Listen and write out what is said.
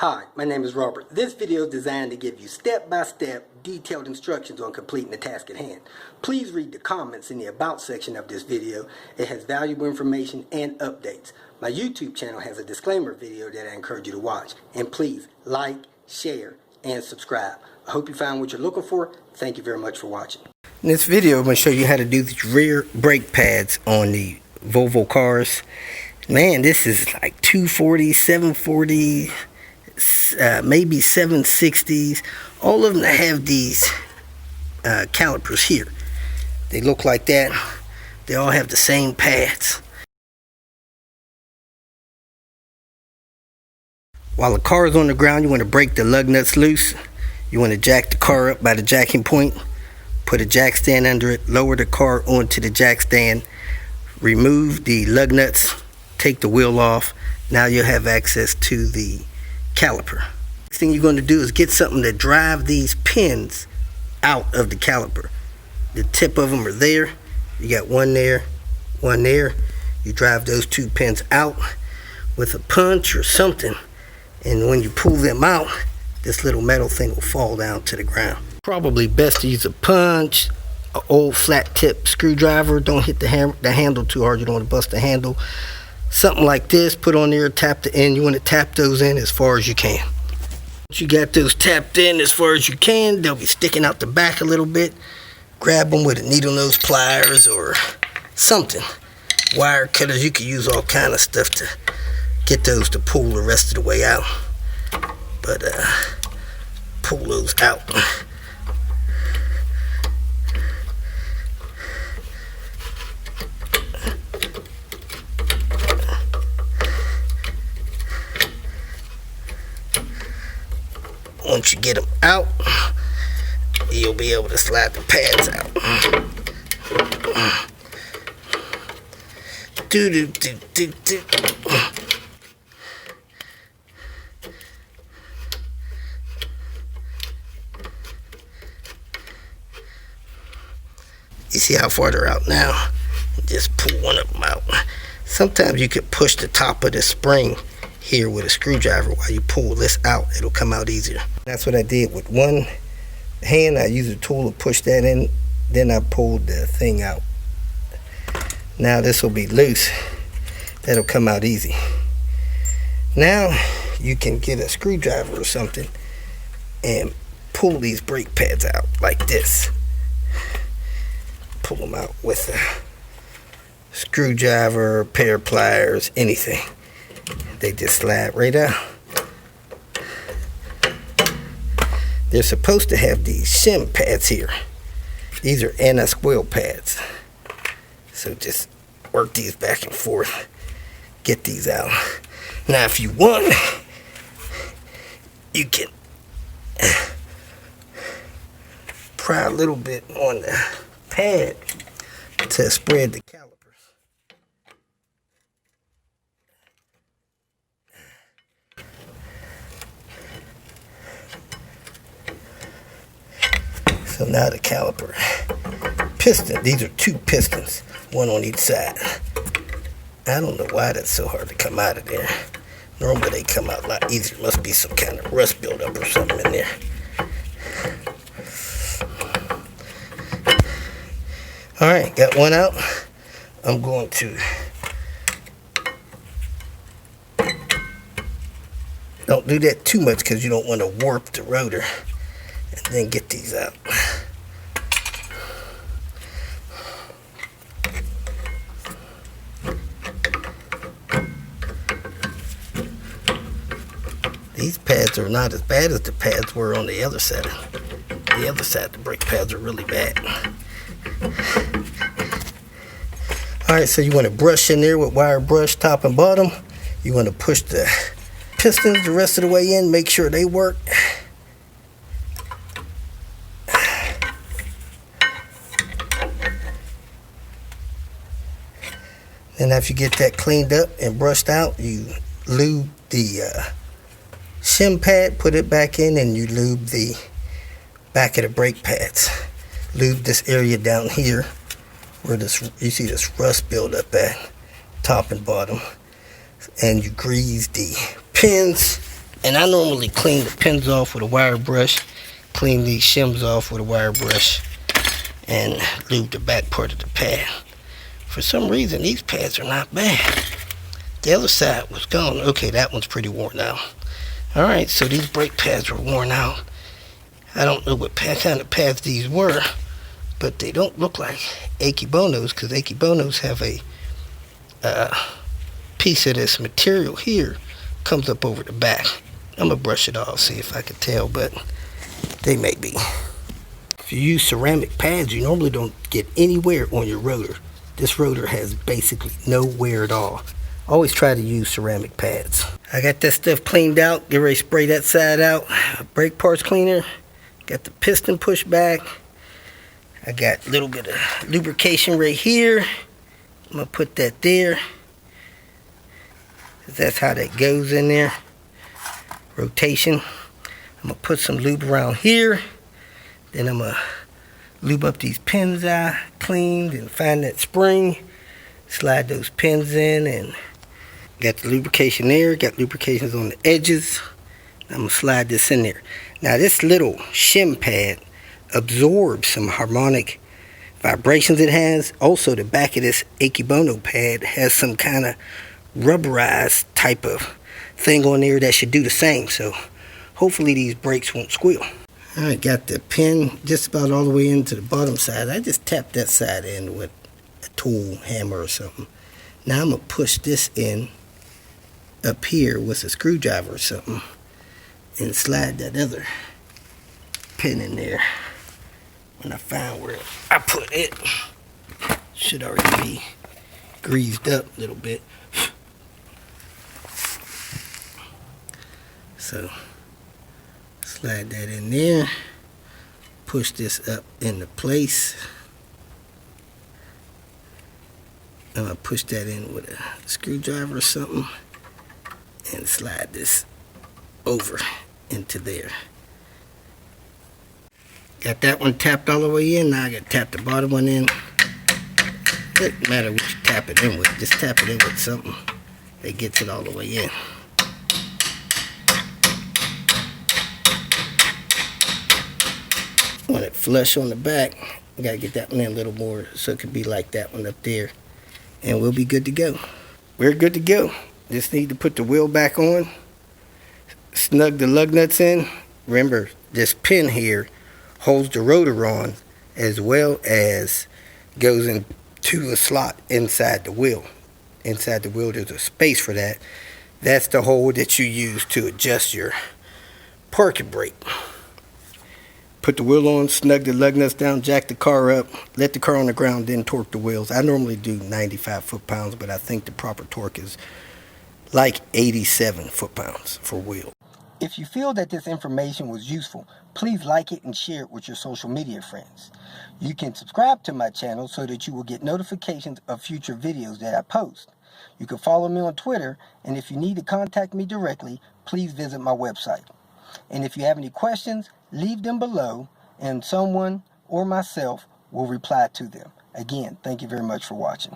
Hi, my name is Robert. This video is designed to give you step-by-step detailed instructions on completing the task at hand. Please read the comments in the About section of this video. It has valuable information and updates. My YouTube channel has a disclaimer video that I encourage you to watch. And please like, share, and subscribe. I hope you found what you're looking for. Thank you very much for watching. In this video, I'm going to show you how to do the rear brake pads on the Volvo cars. Man, this is like 240, 740, maybe 760s. All of them have these calipers here. They look like that. They all have the same pads. While the car is on the ground, you want to break the lug nuts loose. You want to jack the car up by the jacking point. Put a jack stand under it. Lower the car onto the jack stand. Remove the lug nuts. Take the wheel off. Now you'll have access to the caliper. Next thing you're going to do is get something to drive these pins out of the caliper. The tip of them are there. You got one there, one there. You drive those two pins out with a punch or something, and when you pull them out, this little metal thing will fall down to the ground. Probably best to use a punch, an old flat tip screwdriver. Don't hit the handle too hard. You don't want to bust the handle. Something like this, put on there, tap the end. You want to tap those in as far as you can. Once you got those tapped in as far as you can, they'll be sticking out the back a little bit. Grab them with a needle nose pliers or something. Wire cutters, you can use all kind of stuff to get those to pull the rest of the way out. But pull those out. Once you get them out, you'll be able to slide the pads out. Do. You see how far they're out now? Just pull one of them out. Sometimes you could push the top of the spring here with a screwdriver. While you pull this out, it'll come out easier. That's what I did with one hand. I used a tool to push that in, then I pulled the thing out. Now this will be loose. That'll come out easy. Now you can get a screwdriver or something and pull these brake pads out like this. Pull them out with a screwdriver, pair of pliers, anything. They just slide right out. They're supposed to have these shim pads here. These are anti-squeal pads. So just work these back and forth. Get these out. Now if you want, you can pry a little bit on the pad to spread the calipers. So now the caliper piston, these are two pistons, one on each side. I don't know why that's so hard to come out of there. Normally they come out a lot easier. Must be some kind of rust buildup or something in there. Alright, got one out. I'm going to, don't do that too much because you don't want to warp the rotor. And then get these out. These pads are not as bad as the pads were on the other side. The other side, the brake pads are really bad. Alright, so you want to brush in there with wire brush top and bottom. You want to push the pistons the rest of the way in, make sure they work. And after you get that cleaned up and brushed out, you lube the shim pad, put it back in, and you lube the back of the brake pads. Lube this area down here where this, you see this rust build up at top and bottom. And you grease the pins And I normally clean the pins off with a wire brush, clean these shims off with a wire brush, and lube the back part of the pad. For some reason, these pads are not bad. The other side was gone. Okay, that one's pretty worn out. Alright, so these brake pads were worn out. I don't know what kind of pads these were, but they don't look like Akibonos, because Akibonos have a piece of this material here comes up over the back. I'm gonna brush it off, see if I can tell, but they may be. If you use ceramic pads, you normally don't get any wear on your rotor. This rotor has basically no wear at all. Always try to use ceramic pads. I got that stuff cleaned out. Get ready to spray that side out. Brake parts cleaner. Got the piston pushed back. I got a little bit of lubrication right here. I'm gonna put that there. That's how that goes in there. Rotation. I'm gonna put some lube around here. Then I'm gonna lube up these pins I cleaned and find that spring. Slide those pins in, and got the lubrication there. Got lubrications on the edges. I'm gonna slide this in there. Now this little shim pad absorbs some harmonic vibrations it has. Also the back of this Akibono pad has some kind of rubberized type of thing on there that should do the same. So hopefully these brakes won't squeal. Alright, got the pin just about all the way into the bottom side. I just tapped that side in with a tool, hammer or something. Now I'm going to push this in up here with a screwdriver or something and slide that other pin in there. When I find where I put it, should already be greased up a little bit. So slide that in there, push this up into place. I'm gonna push that in with a screwdriver or something and slide this over into there. Got that one tapped all the way in. Now I gotta tap the bottom one in. Doesn't matter what you tap it in with, just tap it in with something that gets it all the way in. Want it flush on the back, I gotta get that one in a little more so it could be like that one up there, and we'll be good to go. We're good to go. Just need to put the wheel back on, snug the lug nuts in. Remember, this pin here holds the rotor on as well as goes into a slot inside the wheel. Inside the wheel there's a space for that. That's the hole that you use to adjust your parking brake. Put the wheel on, snug the lug nuts down, jack the car up, let the car on the ground, then torque the wheels. I normally do 95 foot-pounds, but I think the proper torque is like 87 foot-pounds for wheel. If you feel that this information was useful, please like it and share it with your social media friends. You can subscribe to my channel so that you will get notifications of future videos that I post. You can follow me on Twitter, and if you need to contact me directly, please visit my website. And if you have any questions, leave them below, and someone or myself will reply to them. Again, thank you very much for watching.